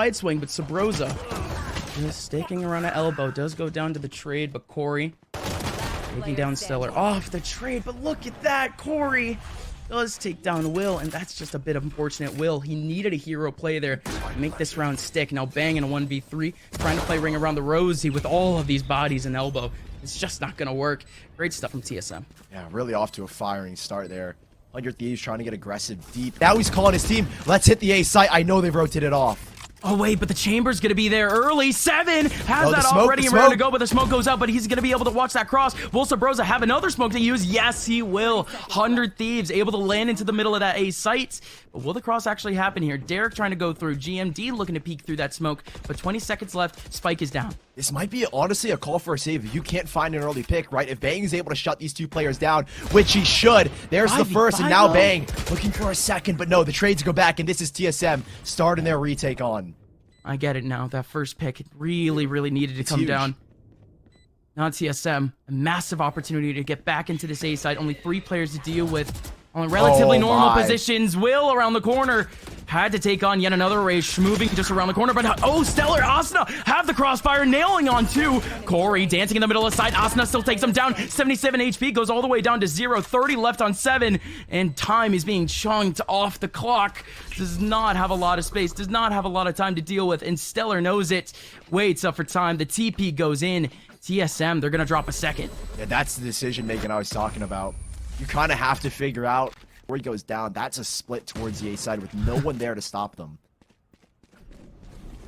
Side swing, but Subroza just staking around an elbow. Does go down to the trade, but Corey taking down Stellar off the trade. But look at that, Corey does take down Will, and that's just a bit of unfortunate. Will, he needed a hero play there to make this round stick. Now Bang in a 1v3, trying to play ring around the Rossy with all of these bodies and elbow. It's just not going to work. Great stuff from TSM. Yeah, really off to a firing start there. 100 Thieves trying to get aggressive deep. Now he's calling his team, let's hit the A site. I know they've rotated off. Oh, wait, but the Chamber's going to be there early. 7 has that already and ready to go, but the smoke goes out, but he's going to be able to watch that cross. Will Subroza have another smoke to use? Yes, he will. 100 Thieves able to land into the middle of that A site. But will the cross actually happen here? Derrek trying to go through. GMD looking to peek through that smoke, but 20 seconds left. Spike is down. This might be, honestly, a call for a save if you can't find an early pick, right? If Bang is able to shut these two players down, which he should. There's the first, and now Bang looking for a second, but no, the trades go back, and this is TSM starting their retake on. I get it now. That first pick really, really needed to come down. Now TSM, a massive opportunity to get back into this A side. Only 3 players to deal with on relatively normal positions. Will around the corner had to take on yet another Rage, moving just around the corner. But oh, Stellar, Asuna have the crossfire, nailing on 2. Corey dancing in the middle of the side. Asuna still takes him down. 77 HP, goes all the way down to 0. 30 left on 7, and time is being chunked off the clock. Does not have a lot of space, does not have a lot of time to deal with, and Stellar knows it. Waits up for time. The TP goes in. TSM, they're gonna drop a second. Yeah, that's the decision making I was talking about. You kind of have to figure out where he goes down. That's a split towards the A side with no one there to stop them.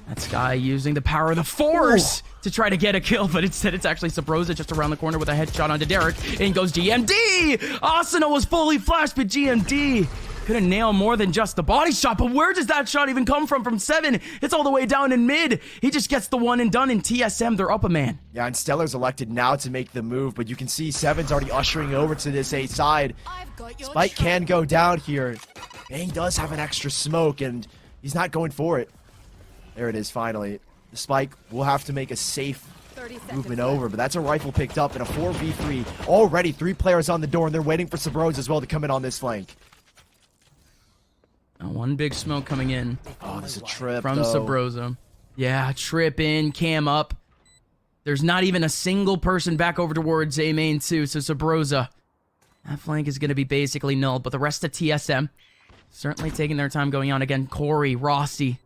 That Sky using the power of the Force to try to get a kill, but instead it's actually Subroza just around the corner with a headshot onto Derrek. In goes GMD! Asuna was fully flashed, but GMD couldn't nail more than just the body shot. But where does that shot even come from 7? It's all the way down in mid. He just gets the one and done in TSM. They're up a man. Yeah, and Stellar's elected now to make the move, but you can see 7's already ushering over to this A side. Spike can go down here. Bang does have an extra smoke, and he's not going for it. There it is, finally. The Spike will have to make a safe movement over, but that's a rifle picked up in a 4v3. Already 3 players on the door, and they're waiting for Subroza as well to come in on this flank. Now one big smoke coming in. Oh, there's a trip from Subroza. Yeah, trip in, cam up. There's not even a single person back over towards A main 2, so Subroza, that flank is going to be basically null, but the rest of TSM certainly taking their time going on. Again, Corey, Rossy,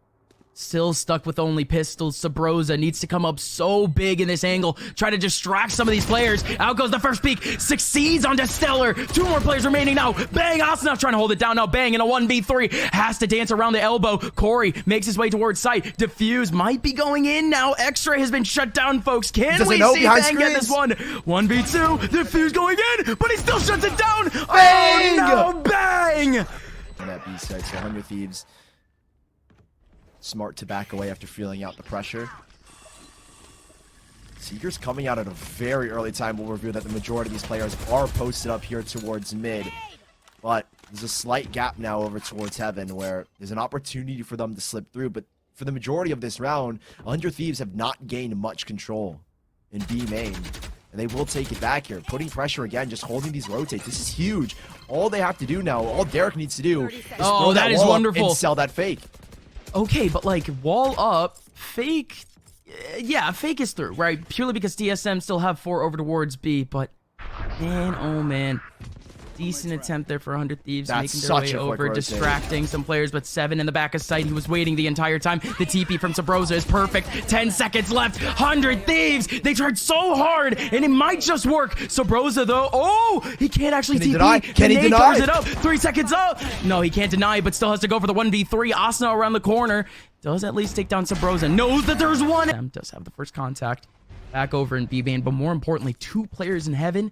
still stuck with only pistols. Subroza needs to come up so big in this angle, try to distract some of these players. Out goes the first peek, succeeds onto Stellar. 2 more players remaining now. Bang, Asuna trying to hold it down now. Bang in a 1v3, has to dance around the elbow. Corey makes his way towards sight. Diffuse might be going in now. Extra has been shut down, folks. Can we see Bang get this one? 1v2, Diffuse going in, but he still shuts it down. Bang! Oh no, Bang! That B side, so 100 Thieves smart to back away after feeling out the pressure. Seeker's coming out at a very early time. We'll reveal that the majority of these players are posted up here towards mid. But there's a slight gap now over towards Heaven where there's an opportunity for them to slip through. But for the majority of this round, 100 Thieves have not gained much control in B main. And they will take it back here. Putting pressure again, just holding these rotates. This is huge. All they have to do now, all Derrek needs to do is throw that wall up and sell that fake. Okay, but like, wall up, fake, yeah, fake is through, right? Purely because TSM still have 4 over towards B, but man, oh man. Decent attempt there for 100 Thieves, making their way over, distracting some players, but 7 in the back of sight. He was waiting the entire time. The TP from Subroza is perfect. 10 seconds left. 100 Thieves, they tried so hard, and it might just work. Subroza, though, oh, he can't actually TP. Can he deny? It up. 3 seconds up. No, he can't deny, but still has to go for the 1v3. Asuna around the corner does at least take down Subroza. Knows that there's one. Does have the first contact back over in B-Bane, but more importantly, 2 players in Heaven.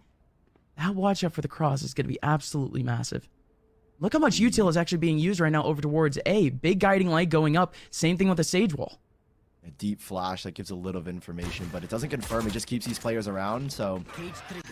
That watch out for the cross is going to be absolutely massive. Look how much util is actually being used right now over towards A. Big guiding light going up. Same thing with the Sage Wall. A deep flash that gives a little of information, but it doesn't confirm. It just keeps these players around, so...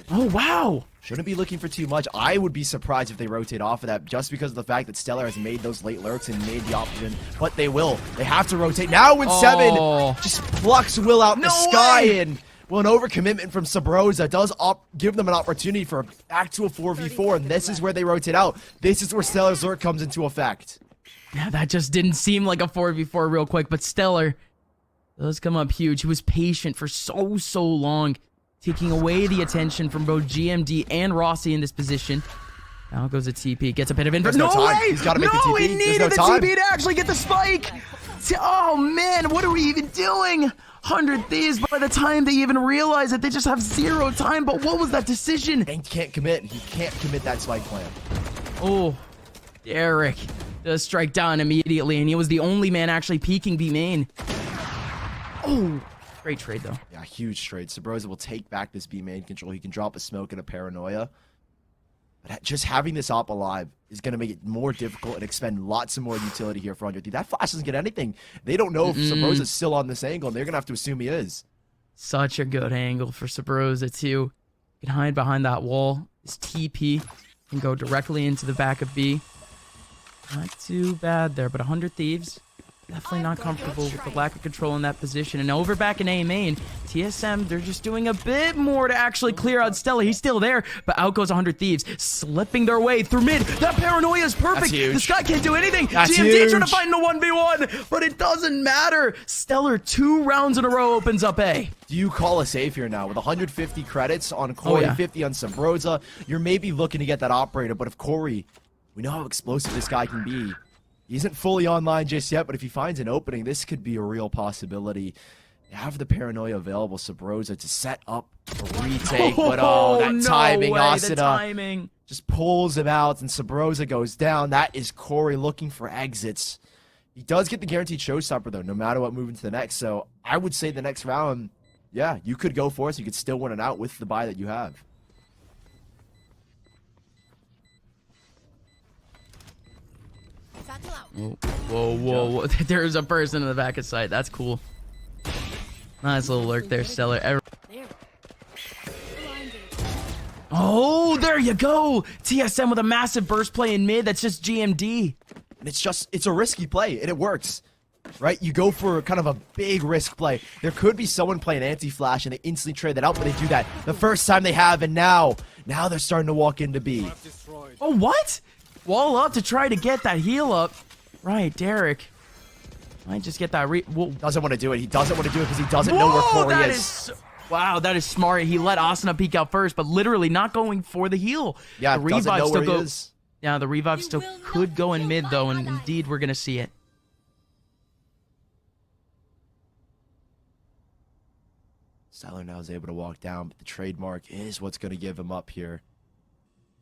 Oh, wow! Shouldn't be looking for too much. I would be surprised if they rotate off of that just because of the fact that Stellar has made those late lurks and made the option, but they will. They have to rotate. Now with 7, just plucks Will out the sky and... Well, an overcommitment from Subroza does give them an opportunity for back to a 4v4, and this is where they rotate out. This is where Stellar's lurk comes into effect. Yeah, that just didn't seem like a 4v4 real quick, but Stellar does come up huge. He was patient for so long, taking away the attention from both GMD and Rossy in this position. Now goes a TP, gets a bit of inverse. No way! He's got to make the TP. He needed There's no the time. TP to actually get the spike. Oh man, what are we even doing? 100 Thieves, by the time they even realize it, they just have 0 time. But what was that decision? Bang can't commit. He can't commit that spike plan. Oh, Derrek does strike down immediately, and he was the only man actually peeking B main. Oh, great trade though. Yeah, huge trade. Subroza will take back this B main control. He can drop a smoke and a paranoia. But just having this op alive is going to make it more difficult and expend lots of more utility here for 100. That flash doesn't get anything. They don't know if Subroza's still on this angle, and they're going to have to assume he is. Such a good angle for Subroza too. Can hide behind that wall. His TP can go directly into the back of B. Not too bad there, but 100 Thieves. Definitely not comfortable with the lack of control in that position. And over back in A main, TSM, they're just doing a bit more to actually clear out Stella. He's still there, but out goes 100 Thieves, slipping their way through mid. That paranoia is perfect. That's huge. This guy can't do anything. That's GMD huge. trying to find a 1v1, but it doesn't matter. Stellar 2 rounds in a row opens up A. Do you call a save here now? With 150 credits on Corey, yeah. 50 on Subroza, you're maybe looking to get that operator, but if Corey, we know how explosive this guy can be. He isn't fully online just yet, but if he finds an opening, this could be a real possibility. They have the paranoia available, Subroza, to set up a retake, but that no timing, way, Asuna the timing. just pulls him out, and Subroza goes down. That is Corey looking for exits. He does get the guaranteed showstopper, though, no matter what moving to the next, so I would say the next round, yeah, you could go for it, so you could still win it out with the buy that you have. Whoa. There's a person in the back of sight. That's cool. Nice little lurk there, Stellar. Oh, there you go. TSM with a massive burst play in mid. That's just GMD. And it's a risky play, and it works. Right? You go for kind of a big risk play. There could be someone playing anti-flash, and they instantly trade that out, but they do that the first time they have, and now they're starting to walk into B. Oh, what? Wall up to try to get that heal up. Right, Derrek. Might just get that Doesn't want to do it. He doesn't want to do it because he doesn't know where Corey is. Wow, that is smart. He let Asuna peek out first, but literally not going for the heal. Yeah, the doesn't know where he is. Yeah, the revive still could go in mid, though, and indeed we're going to see it. Stellar now is able to walk down, but the trademark is what's going to give him up here.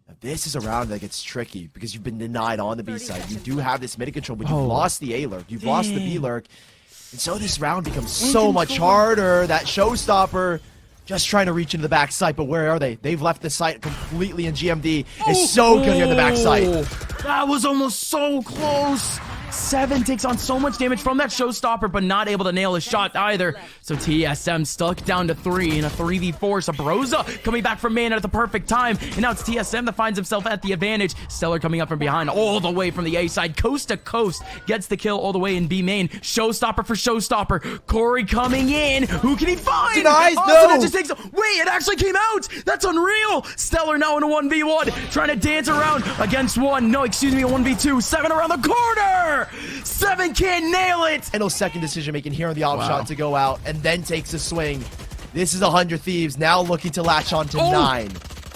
Now, this is a round that gets tricky because you've been denied on the B side. You do have this mid control, but you've lost the A lurk. You've lost the B lurk. And so this round becomes so much harder. That showstopper just trying to reach into the back site, but where are they? They've left the site completely, and GMD is so good here in the back site. That was almost so close. 7 takes on so much damage from that showstopper, but not able to nail a shot either. So TSM stuck down to 3 in a 3v4. Subroza coming back from main at the perfect time. And now it's TSM that finds himself at the advantage. Stellar coming up from behind all the way from the A side. Coast to coast. Gets the kill all the way in B main. Showstopper for showstopper. Corey coming in. Who can he find? Denies, Asuna no! just takes... Wait, it actually came out. That's unreal. Stellar now in a 1v1. Trying to dance around against one. No, excuse me, a 1v2. 7 around the corner. 7 can't nail it. And no second decision making here on the op shot to go out and then takes a swing. This is 100 Thieves now looking to latch on to 9.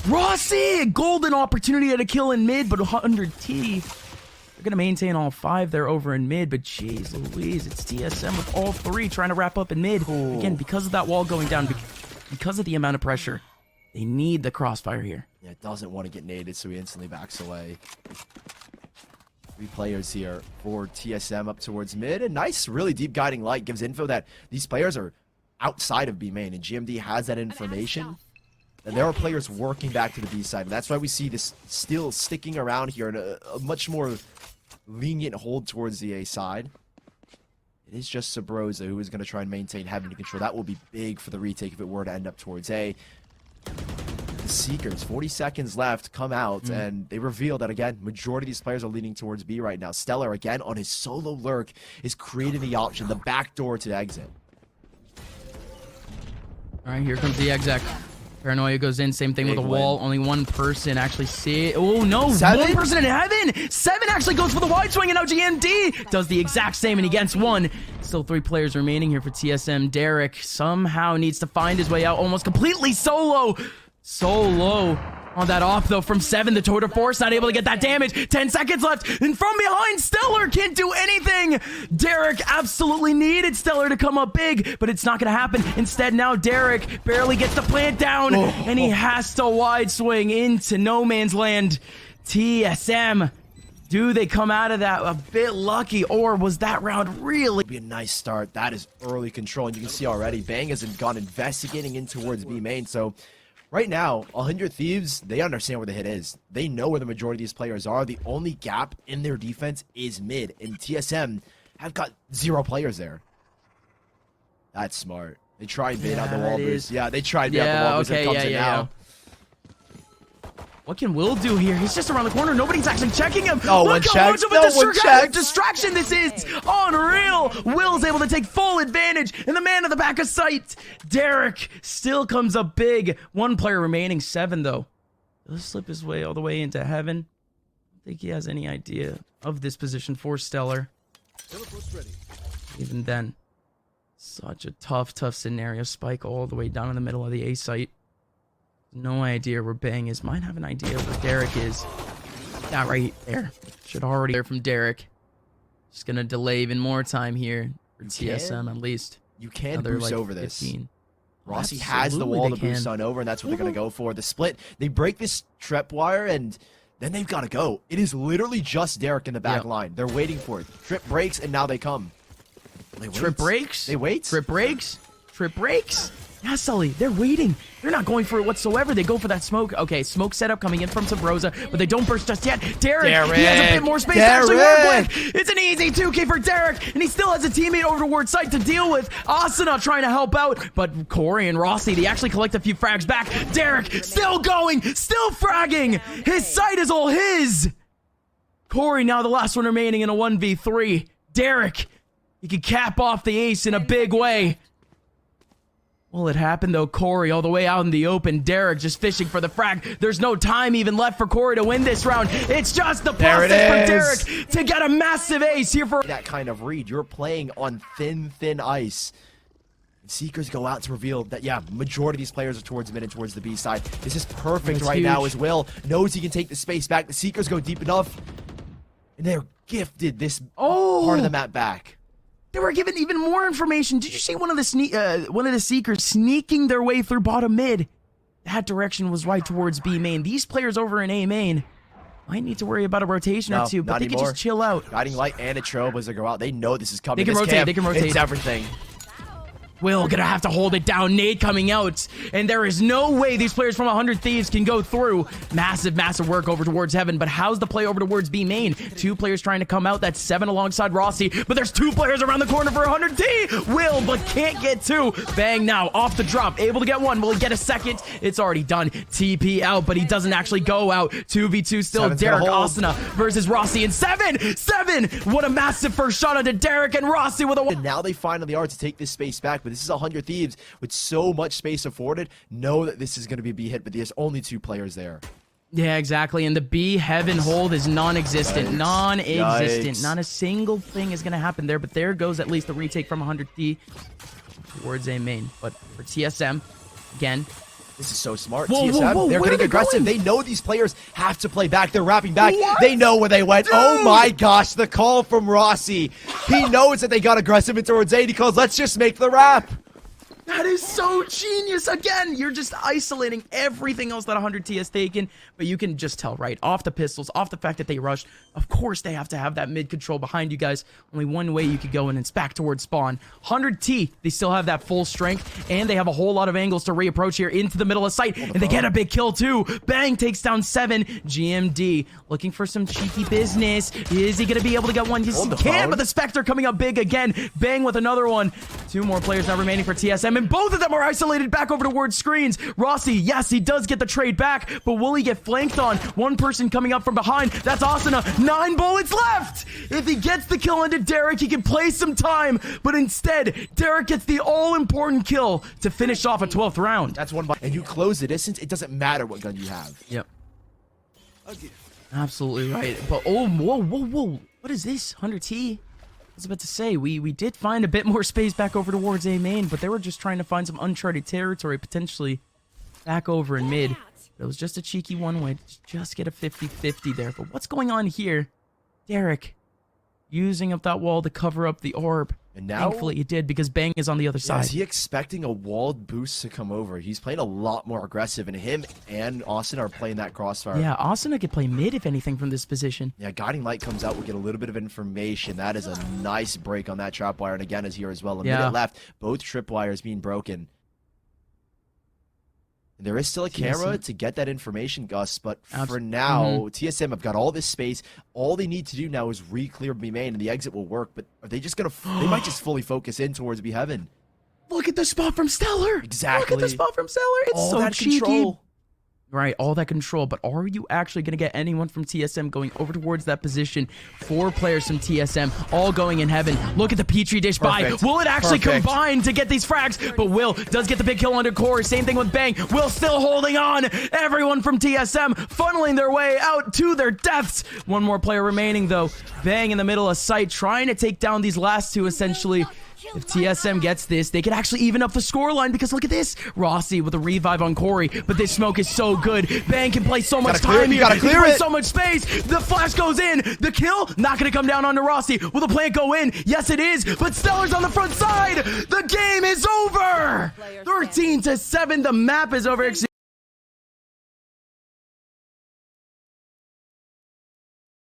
Rossy, golden opportunity at a kill in mid, but 100 T. They're going to maintain all 5 there over in mid, but jeez Louise, it's TSM with all 3 trying to wrap up in mid. Again, because of that wall going down, because of the amount of pressure, they need the crossfire here. Yeah, doesn't want to get naded, so he instantly backs away. 3 players here for TSM up towards mid. A nice, really deep guiding light gives info that these players are outside of B main, and GMD has that information. And there are players working back to the B side, and that's why we see this still sticking around here in a much more lenient hold towards the A side. It is just Subroza who is going to try and maintain heaven to control. That will be big for the retake if it were to end up towards A. The Seekers, 40 seconds left, come out, and they reveal that, again, majority of these players are leaning towards B right now. Stellar, again, on his solo lurk, is creating the option, the back door to exit. All right, here comes the exec. Paranoia goes in, same thing Big with the win. wall. Only one person actually see it. Oh no, Seven? one person in heaven. 7 actually goes for the wide swing, and now GMD does the exact same, and he gets 1. Still 3 players remaining here for TSM. Derrek somehow needs to find his way out, almost completely solo. Solo on that off though from 7. The total force not able to get that damage. 10 seconds left, and from behind, Stellar can't do anything. Derrek absolutely needed Stellar to come up big, but it's not gonna happen. Instead, now Derrek barely gets the plant down, and he has to wide swing into no man's land. TSM, do they come out of that a bit lucky, or was that round really? Be a nice start. That is early control, and you can see already Bang has gone investigating in towards B main. So right now, 100 Thieves, they understand where the hit is. They know where the majority of these players are. The only gap in their defense is mid, and TSM have got 0 players there. That's smart. They tried bait out the wall boost. Yeah, they tried bait out the wall boost. It comes in now. What can Will do here? He's just around the corner. Nobody's actually checking him. No one Look how checks. much of No a one checks. distraction this is. Unreal. Will's able to take full advantage, and the man in the back of sight. Derrek still comes up big. 1 player remaining. 7 though. He'll slip his way all the way into heaven. I don't think he has any idea of this position for Stellar. Even then, such a tough scenario. Spike all the way down in the middle of the A site. No idea where Bang is. Might have an idea where Derrek is. That right there. Should already hear from Derrek. Just gonna delay even more time here for TSM at least. You can Another, boost like, over this. 15. Rossy has the Absolutely wall they to boost can. on over, and that's what they're going to go for. The split, they break this trap wire, and then they've got to go. It is literally just Derrek in the back line. They're waiting for it. Trip breaks, and now they come. They wait. Trip breaks? They wait. Trip breaks? Trip breaks? Yeah, Sully, they're waiting. They're not going for it whatsoever. They go for that smoke. Okay, smoke setup coming in from Subroza, but they don't burst just yet. Derrek, he has a bit more space to actually work with. It's an easy 2K for Derrek, and he still has a teammate over towards site to deal with. Asuna trying to help out, but Corey and Rossy, they actually collect a few frags back. Derrek still going, still fragging. His site is all his. Corey now the last one remaining in a 1v3. Derrek, he can cap off the ace in a big way. Well, it happened though. Corey all the way out in the open. Derrek just fishing for the frag. There's no time even left for Corey to win this round. It's just the process for Derrek to get a massive ace here for that kind of read. You're playing on thin ice. Seekers go out to reveal that, yeah, majority of these players are towards mid and towards the B side. This is perfect right now as Will knows he can take the space back. The Seekers go deep enough, and they're gifted this part of the map back. They were given even more information. Did you see one of the Seekers sneaking their way through bottom mid? That direction was right towards B main. These players over in A main might need to worry about a rotation or two, but they can just chill out. Guiding light and a trail as they go out. They know this is coming. They can rotate. They can rotate. It's everything. Will gonna have to hold it down. Nade coming out, and there is no way these players from 100 Thieves can go through. Massive work over towards heaven, but how's the play over towards B main? 2 players trying to come out. That's 7 alongside Rossy, but there's 2 players around the corner for 100T. Will, but can't get 2. Bang now, off the drop, able to get 1. Will he get a second? It's already done. TP out, but he doesn't actually go out. 2v2 still. Derrek, Asuna versus Rossy, and 7! What a massive first shot onto Derrek and Rossy with a... And now they finally are to take this space back, but this is 100 Thieves with so much space afforded. Know that this is going to be a B hit, but there's only 2 players there. Yeah, exactly. And the B heaven hold is non-existent. Yikes. Not a single thing is going to happen there, but there goes at least the retake from 100D towards A main. But for TSM, again, this is so smart. Whoa, TSM, they're getting aggressive. Going? They know these players have to play back. They're wrapping back. They know where they went. Dude. Oh my gosh, the call from Rossy. He knows that they got aggressive and towards A. He calls, let's just make the wrap. That is so genius. Again, you're just isolating everything else that 100T has taken, but you can just tell, right? Off the pistols, off the fact that they rushed. Of course, they have to have that mid control behind you guys. Only one way you could go, and it's back towards spawn. 100T, they still have that full strength, and they have a whole lot of angles to reapproach here into the middle of sight, and they get a big kill too. Bang takes down 7. GMD looking for some cheeky business. Is he going to be able to get one? Yes, he can, but the Spectre coming up big again. Bang with another one. 2 more players now remaining for TSM, and both of them are isolated back over towards screens. Rossy, yes, he does get the trade back, but will he get flanked on? One person coming up from behind. That's Asuna. 9 bullets left. If he gets the kill into Derrek, he can play some time, but instead, Derrek gets the all-important kill to finish off a 12th round. That's one, and you close the distance. It doesn't matter what gun you have. Yep. Absolutely right. But oh, whoa. What is this? 100T? I was about to say, we did find a bit more space back over towards A main, but they were just trying to find some uncharted territory, potentially back over in mid. It was just a cheeky one-way to just get a 50-50 there. But what's going on here? Derrek using up that wall to cover up the orb. And now, thankfully he did, because Bang is on the other side. Is he expecting a walled boost to come over? He's playing a lot more aggressive, and him and Austin are playing that crossfire. Yeah, Asuna could play mid, if anything, from this position. Yeah, Guiding Light comes out. We'll get a little bit of information. That is a nice break on that trapwire, and again is here as well. A minute left. Both tripwires being broken. And there is still a camera to get that information, Gus, but for now, TSM have got all this space. All they need to do now is re-clear B main, and the exit will work, but are they just going to... they might just fully focus in towards B heaven. Look at the spot from Stellar. Exactly. Look at the spot from Stellar. It's all so that cheeky. Control. Right, all that control, but are you actually going to get anyone from TSM going over towards that position? 4 players from TSM, all going in heaven. Look at the Petri dish buy. Will it actually combine to get these frags? But Will does get the big kill under Core. Same thing with Bang. Will still holding on. Everyone from TSM funneling their way out to their deaths. 1 more player remaining, though. Bang in the middle of sight, trying to take down these last 2, essentially. If TSM gets this, they could actually even up the scoreline, because look at this. Rossy with a revive on Corey, but this smoke is so good. Bang can play so much time here. Gotta clear it. So much space. The flash goes in. The kill not going to come down onto Rossy. Will the plant go in? Yes, it is. But Stellar's on the front side. The game is over. 13-7. The map is over.